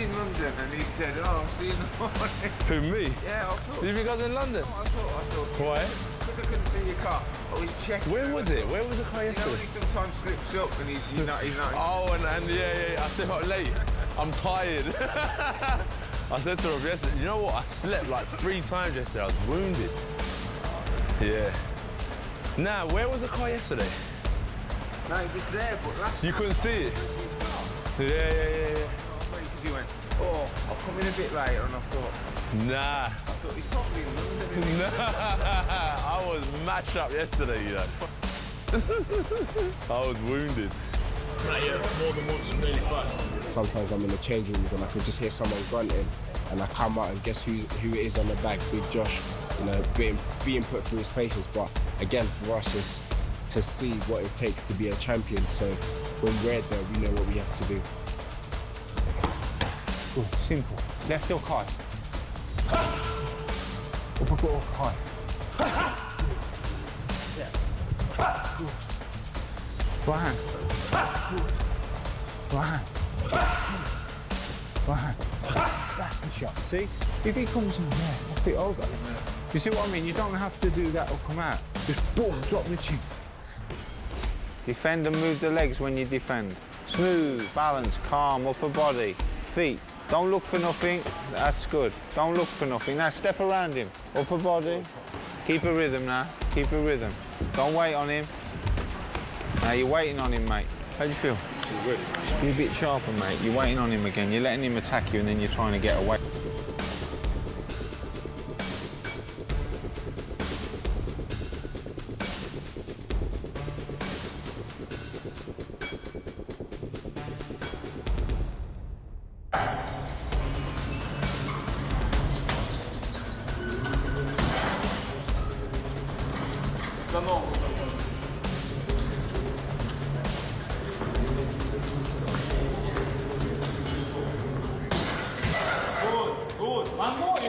in London and he said, oh, I'll see you in the morning. Who, me? Yeah, I thought. Did you think I was in London? No, I thought. Why? Because I couldn't see your car. I was checking. Where was it? Where was the car You know when yesterday? he sometimes slips up and he's not. Oh, and yeah, I stayed up late. I'm tired. I said to her yesterday, you know what? I slept like 3 times yesterday. I was wounded. Yeah. Nah, where was the car yesterday? No, it was there, but last You night, couldn't see it? Yeah. Because you went, oh, I'll come in a bit later, and I thought, Nah. I thought he's probably in London. Isn't he? Nah. I was matched up yesterday, you know. I was wounded. More than once, really fast. Sometimes I'm in the change rooms and I could just hear someone grunting, and I come out and guess who it is on the bag, Big Josh, you know, being put through his paces. But again, for us, is to see what it takes to be a champion. So when we're there, we know what we have to do. Good, simple. Left hook high. Uppercut hook high. Good. Right hand. Good. Right hand. Right hand. That's the shot. See? If he comes in there, that's it over. You see what I mean? You don't have to do that or come out. Just boom, drop the chin. Defend and move the legs when you defend. Smooth, balance, calm, upper body, feet. Don't look for nothing. That's good. Don't look for nothing. Now step around him. Upper body. Keep a rhythm now. Keep a rhythm. Don't wait on him. Now you're waiting on him, mate. How do you feel? Good. Just be a bit sharper, mate. You're waiting on him again. You're letting him attack you and then you're trying to get away.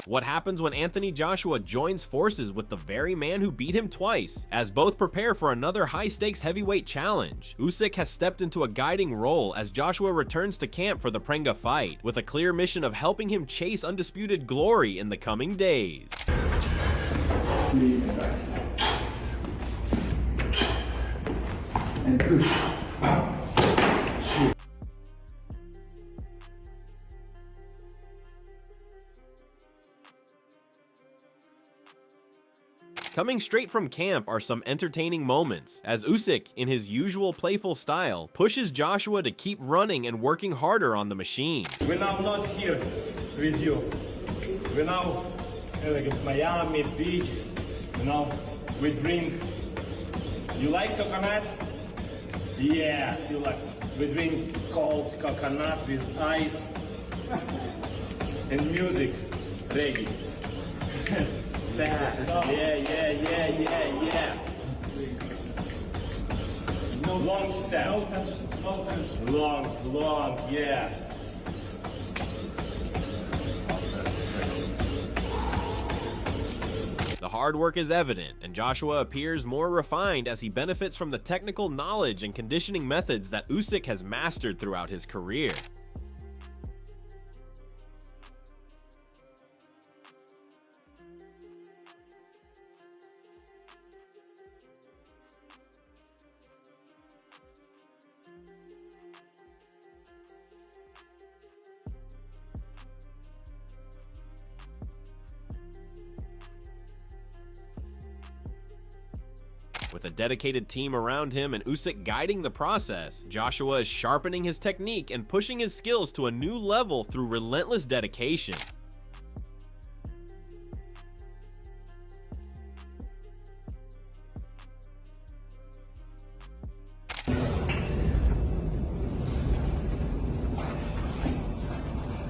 What happens when Anthony Joshua joins forces with the very man who beat him twice, as both prepare for another high-stakes heavyweight challenge? Usyk has stepped into a guiding role as Joshua returns to camp for the Prenga fight, with a clear mission of helping him chase undisputed glory in the coming days. And push. Coming straight from camp are some entertaining moments, as Usyk, in his usual playful style, pushes Joshua to keep running and working harder on the machine. We're now not here with you. We're now like Miami Beach. You know, we drink. You like coconut? Yes, you like. We drink cold coconut with ice and music, reggae. Yeah. Long step. Long, yeah. The hard work is evident, and Joshua appears more refined as he benefits from the technical knowledge and conditioning methods that Usyk has mastered throughout his career. With a dedicated team around him and Usyk guiding the process, Joshua is sharpening his technique and pushing his skills to a new level through relentless dedication.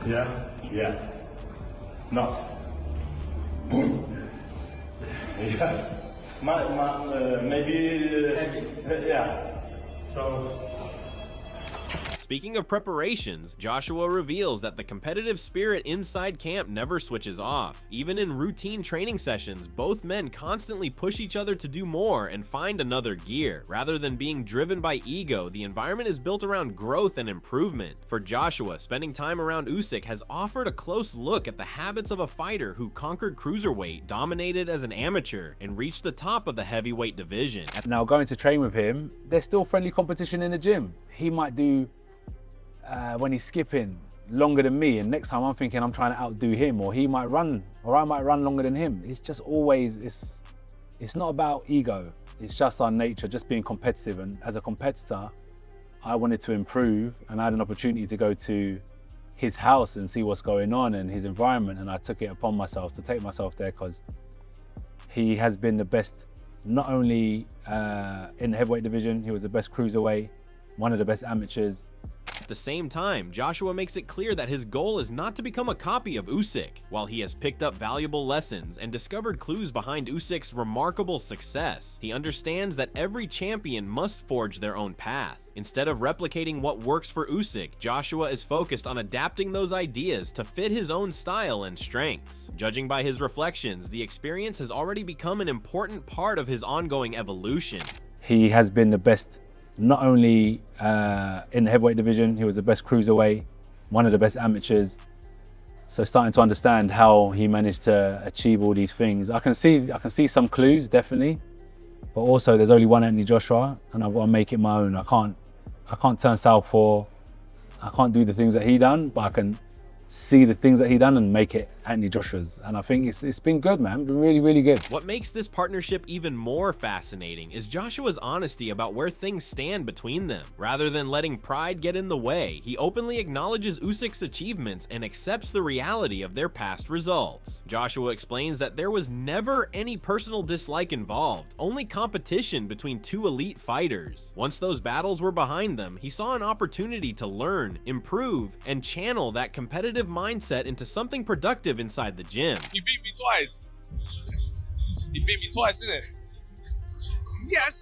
Yeah. No. Yes. Maybe. Yeah. So. Speaking of preparations, Joshua reveals that the competitive spirit inside camp never switches off. Even in routine training sessions, both men constantly push each other to do more and find another gear. Rather than being driven by ego, the environment is built around growth and improvement. For Joshua, spending time around Usyk has offered a close look at the habits of a fighter who conquered cruiserweight, dominated as an amateur, and reached the top of the heavyweight division. Now going to train with him, there's still friendly competition in the gym. He might do, when he's skipping, longer than me, and next time I'm thinking I'm trying to outdo him, or he might run, or I might run longer than him. It's just always, it's not about ego. It's just our nature, just being competitive. And as a competitor, I wanted to improve, and I had an opportunity to go to his house and see what's going on and his environment, and I took it upon myself to take myself there because he has been the best, not only in the heavyweight division, he was the best cruiserweight, one of the best amateurs. At the same time, Joshua makes it clear that his goal is not to become a copy of Usyk. While he has picked up valuable lessons and discovered clues behind Usyk's remarkable success, he understands that every champion must forge their own path. Instead of replicating what works for Usyk, Joshua is focused on adapting those ideas to fit his own style and strengths. Judging by his reflections, the experience has already become an important part of his ongoing evolution. He has been the best, not only in the heavyweight division, he was the best cruiserweight, one of the best amateurs. So starting to understand how he managed to achieve all these things. I can see some clues, definitely, but also there's only one Anthony Joshua, and I've got to make it my own. I can't turn southpaw. I can't do the things that he done, but I can see the things that he done and make it Anthony Joshua's. And I think it's been good, man. Been really, really good. What makes this partnership even more fascinating is Joshua's honesty about where things stand between them. Rather than letting pride get in the way, he openly acknowledges Usyk's achievements and accepts the reality of their past results. Joshua explains that there was never any personal dislike involved, only competition between two elite fighters. Once those battles were behind them, he saw an opportunity to learn, improve, and channel that competitive mindset into something productive inside the gym. He beat me twice. He beat me twice, innit? Yes.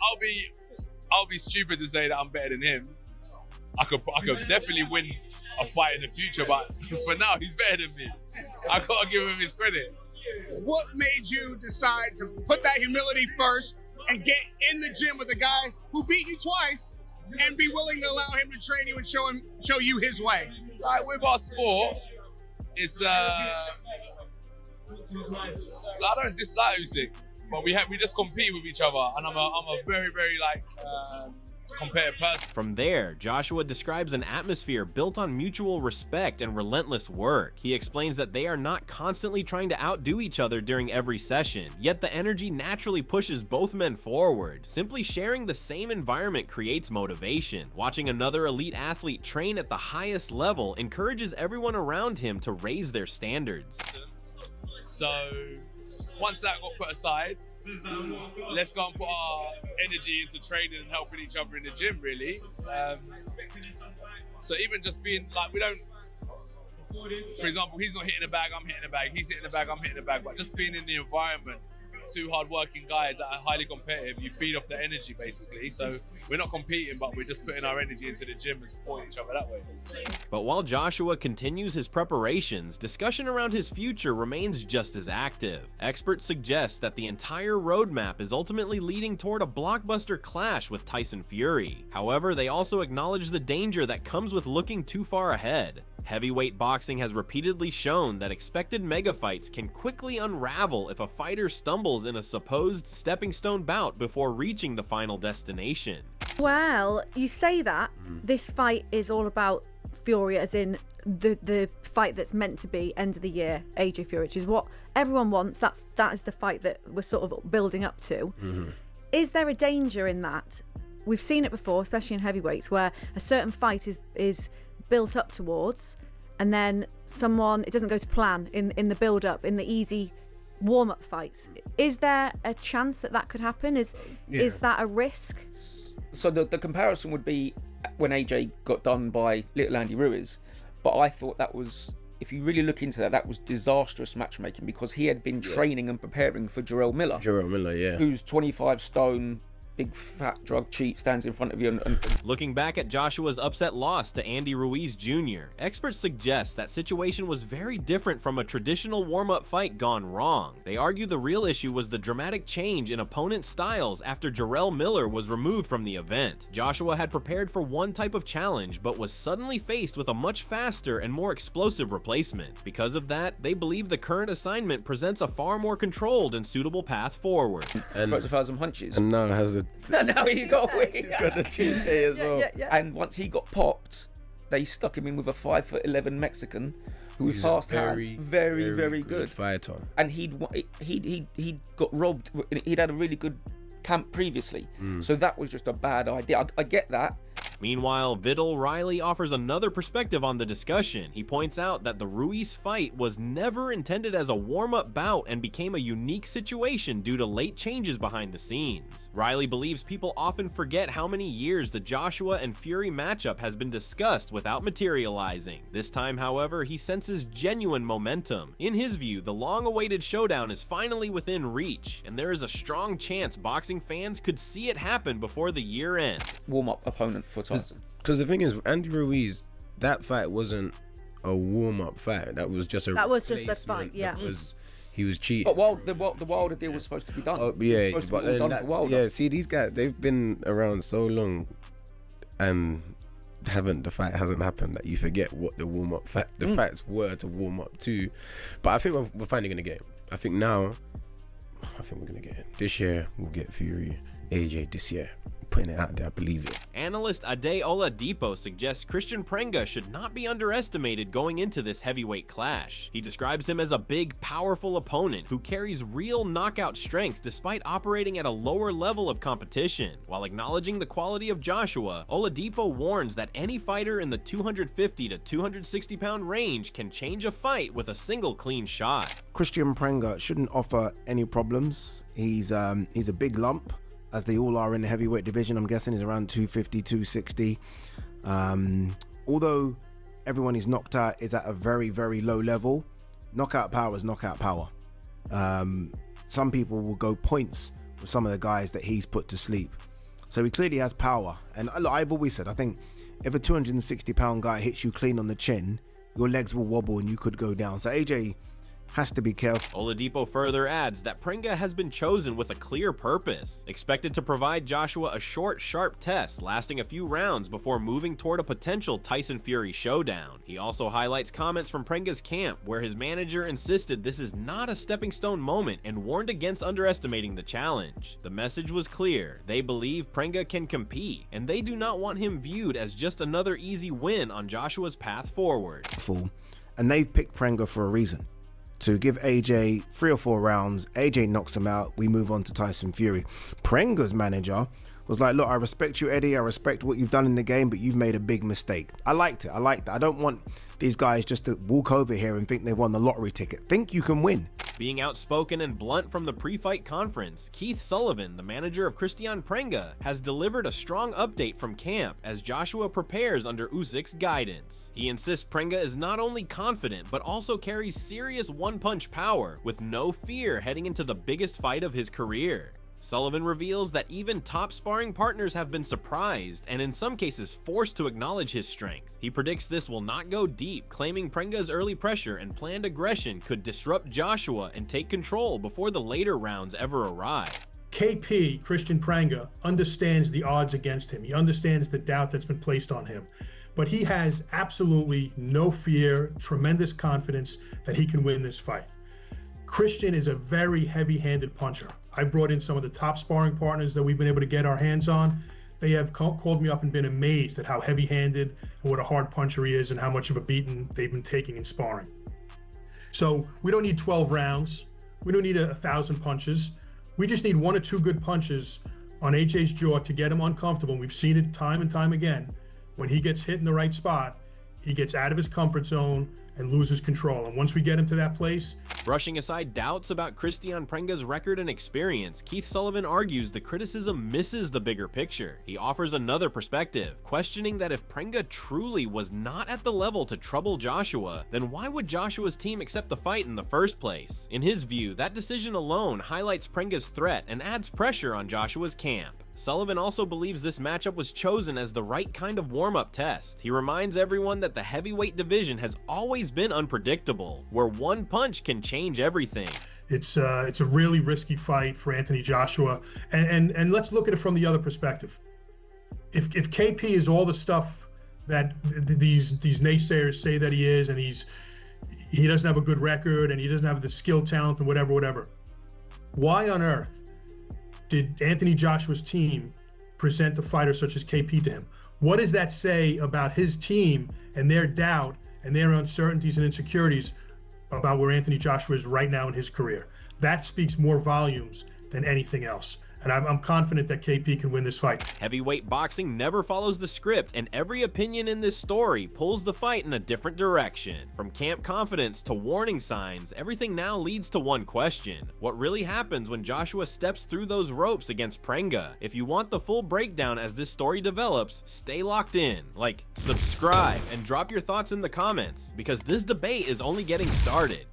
I'll be stupid to say that I'm better than him. I could definitely win a fight in the future, but for now he's better than me. I gotta give him his credit. What made you decide to put that humility first and get in the gym with a guy who beat you twice and be willing to allow him to train you and show you his way? Like with our sport, it's I don't dislike Usyk, but we just compete with each other, and I'm a very, very competitive person. From there, Joshua describes an atmosphere built on mutual respect and relentless work. He explains that they are not constantly trying to outdo each other during every session, yet the energy naturally pushes both men forward. Simply sharing the same environment creates motivation. Watching another elite athlete train at the highest level encourages everyone around him to raise their standards. So once that got put aside, let's go and put our energy into training and helping each other in the gym, really. So even just being like, we don't, for example, he's not hitting the bag, I'm hitting the bag, he's hitting the bag, I'm hitting the bag, but just being in the environment, two hard-working guys that are highly competitive, you feed off the energy, basically. So we're not competing, but we're just putting our energy into the gym and supporting each other that way. But while Joshua continues his preparations, discussion around his future remains just as active. Experts suggest that the entire roadmap is ultimately leading toward a blockbuster clash with Tyson Fury. However, they also acknowledge the danger that comes with looking too far ahead. Heavyweight boxing has repeatedly shown that expected mega fights can quickly unravel if a fighter stumbles in a supposed stepping stone bout before reaching the final destination. Well, you say that this fight is all about Fury, as in the fight that's meant to be end of the year, AJ Fury, which is what everyone wants. That is the fight that we're sort of building up to. Is there a danger in that? We've seen it before, especially in heavyweights, where a certain fight is built up towards, and then it doesn't go to plan in the build up, in the easy warm-up fights. Is there a chance that could happen? Is that a risk? So the comparison would be when AJ got done by little Andy Ruiz, but I thought that was, if you really look into that was disastrous matchmaking, because he had been training and preparing for Jarrell Miller. Jarrell Miller, yeah. Who's 25 stone, big fat drug cheat stands in front of you and Looking back at Joshua's upset loss to Andy Ruiz Jr., experts suggest that situation was very different from a traditional warm-up fight gone wrong. They argue the real issue was the dramatic change in opponent styles after Jarrell Miller was removed from the event. Joshua had prepared for one type of challenge, but was suddenly faced with a much faster and more explosive replacement. Because of that, they believe the current assignment presents a far more controlled and suitable path forward. and throws 1,000 punches. And now has a Now he got he's got the 2K as well. And once he got popped, they stuck him in with a 5'11" Mexican who was He's fast a hands, very good. fighter. And he'd got robbed. He'd had a really good camp previously, so that was just a bad idea. I get that. Meanwhile, Vidal Riley offers another perspective on the discussion. He points out that the Ruiz fight was never intended as a warm-up bout and became a unique situation due to late changes behind the scenes. Riley believes people often forget how many years the Joshua and Fury matchup has been discussed without materializing. This time, however, he senses genuine momentum. In his view, the long-awaited showdown is finally within reach, and there is a strong chance boxing fans could see it happen before the year ends. Warm-up opponent for Tyson. Because the thing is, Andy Ruiz, that fight wasn't a warm-up fight. That was just a the fight, yeah. He was cheating. But the Wilder deal was supposed to be done. Oh, yeah, but then see, these guys, they've been around so long, and the fight hasn't happened that you forget what the warm-up fights were to warm up to. But I think we're finally gonna get him. I think we're gonna get him this year. We'll get Fury, AJ this year. Putting it out there, I believe it. Analyst Ade Oladipo suggests Kristian Prenga should not be underestimated going into this heavyweight clash. He describes him as a big, powerful opponent who carries real knockout strength despite operating at a lower level of competition. While acknowledging the quality of Joshua, Oladipo warns that any fighter in the 250 to 260 pound range can change a fight with a single clean shot. Kristian Prenga shouldn't offer any problems. He's a big lump, as they all are in the heavyweight division. I'm guessing he's around 250, 260. Although everyone he's knocked out is at a very, very low level, knockout power is knockout power. Some people will go points with some of the guys that he's put to sleep. So he clearly has power. And I've always said, I think if a 260 pound guy hits you clean on the chin, your legs will wobble and you could go down. So AJ has to be careful. Oladipo further adds that Prenga has been chosen with a clear purpose, expected to provide Joshua a short, sharp test lasting a few rounds before moving toward a potential Tyson Fury showdown. He also highlights comments from Prenga's camp where his manager insisted this is not a stepping stone moment and warned against underestimating the challenge. The message was clear. They believe Prenga can compete, and they do not want him viewed as just another easy win on Joshua's path forward. And they've picked Prenga for a reason. To give AJ 3 or 4 rounds, AJ knocks him out, we move on to Tyson Fury. Prenga's manager was like, look, I respect you, Eddie, I respect what you've done in the game, but you've made a big mistake. I liked it. I don't want these guys just to walk over here and think they've won the lottery ticket. Think you can win. Being outspoken and blunt from the pre-fight conference, Keith Sullivan, the manager of Kristian Prenga, has delivered a strong update from camp as Joshua prepares under Usyk's guidance. He insists Prenga is not only confident, but also carries serious one-punch power, with no fear heading into the biggest fight of his career. Sullivan reveals that even top sparring partners have been surprised and in some cases forced to acknowledge his strength. He predicts this will not go deep, claiming Prenga's early pressure and planned aggression could disrupt Joshua and take control before the later rounds ever arrive. KP, Kristian Prenga, understands the odds against him. He understands the doubt that's been placed on him. But he has absolutely no fear, tremendous confidence that he can win this fight. Kristian is a very heavy-handed puncher. I brought in some of the top sparring partners that we've been able to get our hands on. They have called me up and been amazed at how heavy-handed and what a hard puncher he is and how much of a beating they've been taking in sparring. So we don't need 12 rounds. We don't need 1,000 punches. We just need 1 or 2 good punches on AJ's jaw to get him uncomfortable. And we've seen it time and time again. When he gets hit in the right spot, he gets out of his comfort zone and loses control. And once we get him to that place. Brushing aside doubts about Kristian Prenga's record and experience, Keith Sullivan argues the criticism misses the bigger picture. He offers another perspective, questioning that if Prenga truly was not at the level to trouble Joshua, then why would Joshua's team accept the fight in the first place? In his view, that decision alone highlights Prenga's threat and adds pressure on Joshua's camp. Sullivan also believes this matchup was chosen as the right kind of warm-up test. He reminds everyone that the heavyweight division has always been unpredictable, where one punch can change everything. It's a really risky fight for Anthony Joshua, and let's look at it from the other perspective. If KP is all the stuff that these naysayers say that he is, and he doesn't have a good record, and he doesn't have the skill, talent, and whatever, why on earth did Anthony Joshua's team present a fighter such as KP to him? What does that say about his team and their doubt and their uncertainties and insecurities about where Anthony Joshua is right now in his career? That speaks more volumes than anything else. And I'm confident that KP can win this fight. Heavyweight boxing never follows the script, and every opinion in this story pulls the fight in a different direction. From camp confidence to warning signs, everything now leads to one question: what really happens when Joshua steps through those ropes against Prenga? If you want the full breakdown as this story develops, stay locked in. Like, subscribe, and drop your thoughts in the comments, because this debate is only getting started.